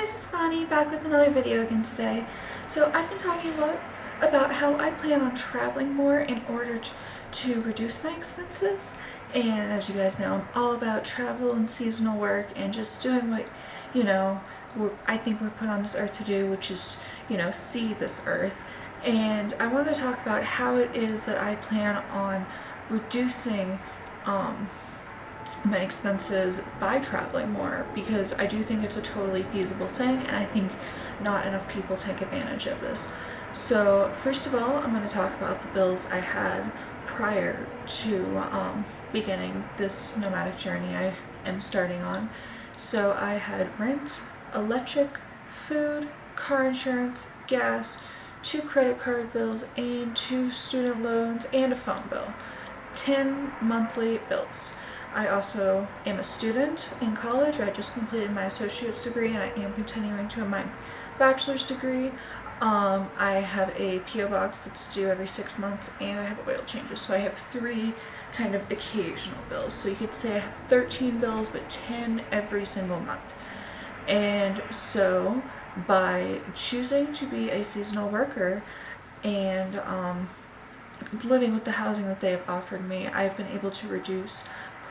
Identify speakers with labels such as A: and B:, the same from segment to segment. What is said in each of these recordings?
A: guys, it's Bonnie back with another video again today. So I've been talking a lot about how I plan on traveling more in order to reduce my expenses. And as you guys know, I'm all about travel and seasonal work and just doing what, I think we're put on this earth to do, which is, see this earth. And I want to talk about how it is that I plan on reducing my expenses by traveling more, because I do think it's a totally feasible thing, and I think not enough people take advantage of this. So first of all, I'm going to talk about the bills I had prior to beginning this nomadic journey I am starting on. So I had rent, electric, food, car insurance, gas, 2 credit card bills, and 2 student loans, and a phone bill. 10 monthly bills. I also am a student in college. I just completed my associate's degree and I am continuing to my bachelor's degree. I have a P.O. box that's due every 6 months, and I have oil changes. So I have 3 kind of occasional bills. So you could say I have 13 bills, but 10 every single month. And so by choosing to be a seasonal worker and living with the housing that they have offered me, I've been able to reduce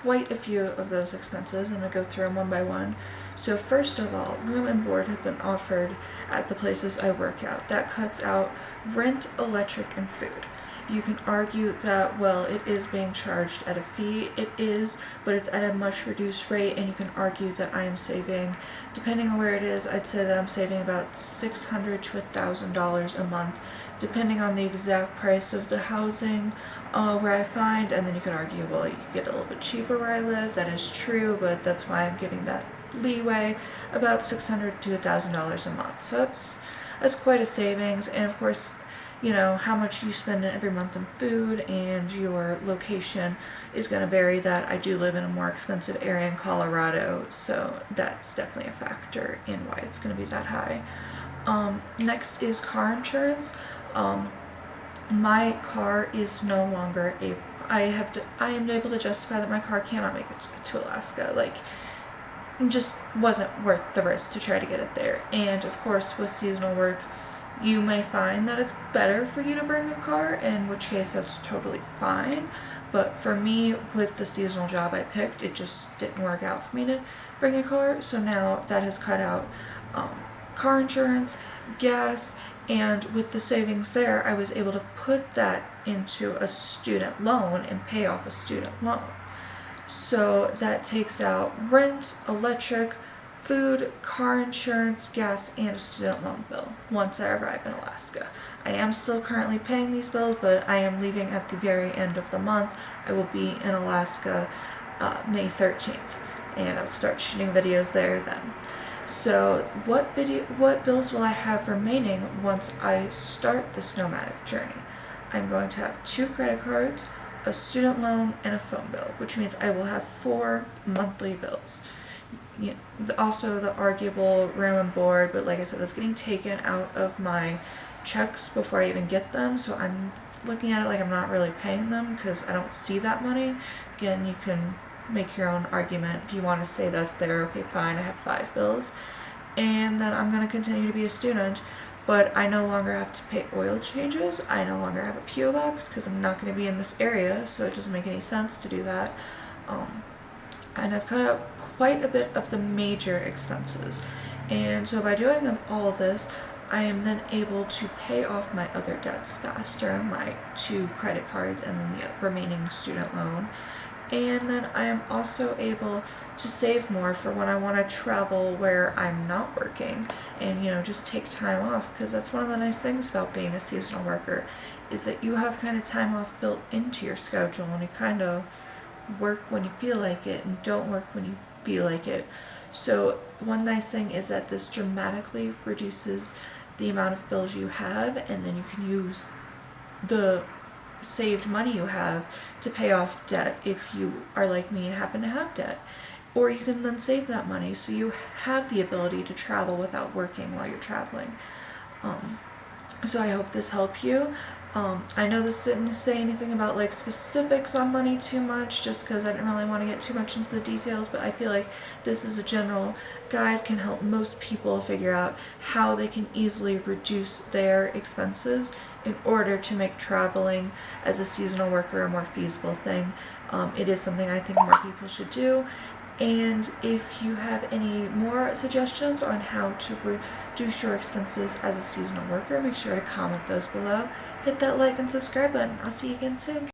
A: quite a few of those expenses. I'm going to go through them one by one. So first of all, room and board have been offered at the places I work at. That cuts out rent, electric, and food. You can argue that, well, it is being charged at a fee. It is, but it's at a much reduced rate, and you can argue that I am saving, depending on where it is, I'd say that I'm saving about $600 to $1,000 a month, depending on the exact price of the housing where I find. And then you could argue, well, you get a little bit cheaper where I live. That is true, but that's why I'm giving that leeway, about $600 to $1,000 a month. So that's quite a savings. And of course, how much you spend every month on food and your location is going to vary. That I do live in a more expensive area in Colorado, so that's definitely a factor in why it's going to be that high. Next is car insurance. My car is no longer I am able to justify that my car cannot make it to Alaska. Like, it just wasn't worth the risk to try to get it there. And of course, with seasonal work, you may find that it's better for you to bring a car, in which case that's totally fine. But for me, with the seasonal job I picked, it just didn't work out for me to bring a car. So now that has cut out car insurance, gas, and with the savings there, I was able to put that into a student loan and pay off a student loan. So that takes out rent, electric, food, car insurance, gas, and a student loan bill once I arrive in Alaska. I am still currently paying these bills, but I am leaving at the very end of the month. I will be in Alaska May 13th, and I will start shooting videos there then. So what bills will I have remaining once I start this nomadic journey? I'm going to have 2 credit cards, a student loan, and a phone bill, which means I will have 4 monthly bills. Also the arguable room and board, but like I said, that's getting taken out of my checks before I even get them, so I'm looking at it like I'm not really paying them because I don't see that money. Again, you can make your own argument. If you want to say that's there, okay, fine, I have 5 bills. And then I'm going to continue to be a student, but I no longer have to pay oil changes. I no longer have a P.O. box because I'm not going to be in this area, so it doesn't make any sense to do that. And I've cut out quite a bit of the major expenses. And so by doing all of this, I am then able to pay off my other debts faster, my 2 credit cards and then the remaining student loan. And then I am also able to save more for when I want to travel where I'm not working and, just take time off, because that's one of the nice things about being a seasonal worker, is that you have kind of time off built into your schedule, and you kind of work when you feel like it and don't work when you feel like it. So one nice thing is that this dramatically reduces the amount of bills you have, and then you can use the saved money you have to pay off debt if you are like me and happen to have debt. Or you can then save that money so you have the ability to travel without working while you're traveling. So I hope this helped you. I know this didn't say anything about like specifics on money too much, just because I didn't really want to get too much into the details, but I feel like this is a general guide, can help most people figure out how they can easily reduce their expenses in order to make traveling as a seasonal worker a more feasible thing. It is something I think more people should do. And if you have any more suggestions on how to reduce your expenses as a seasonal worker, make sure to comment those below. Hit that like and subscribe button. I'll see you again soon.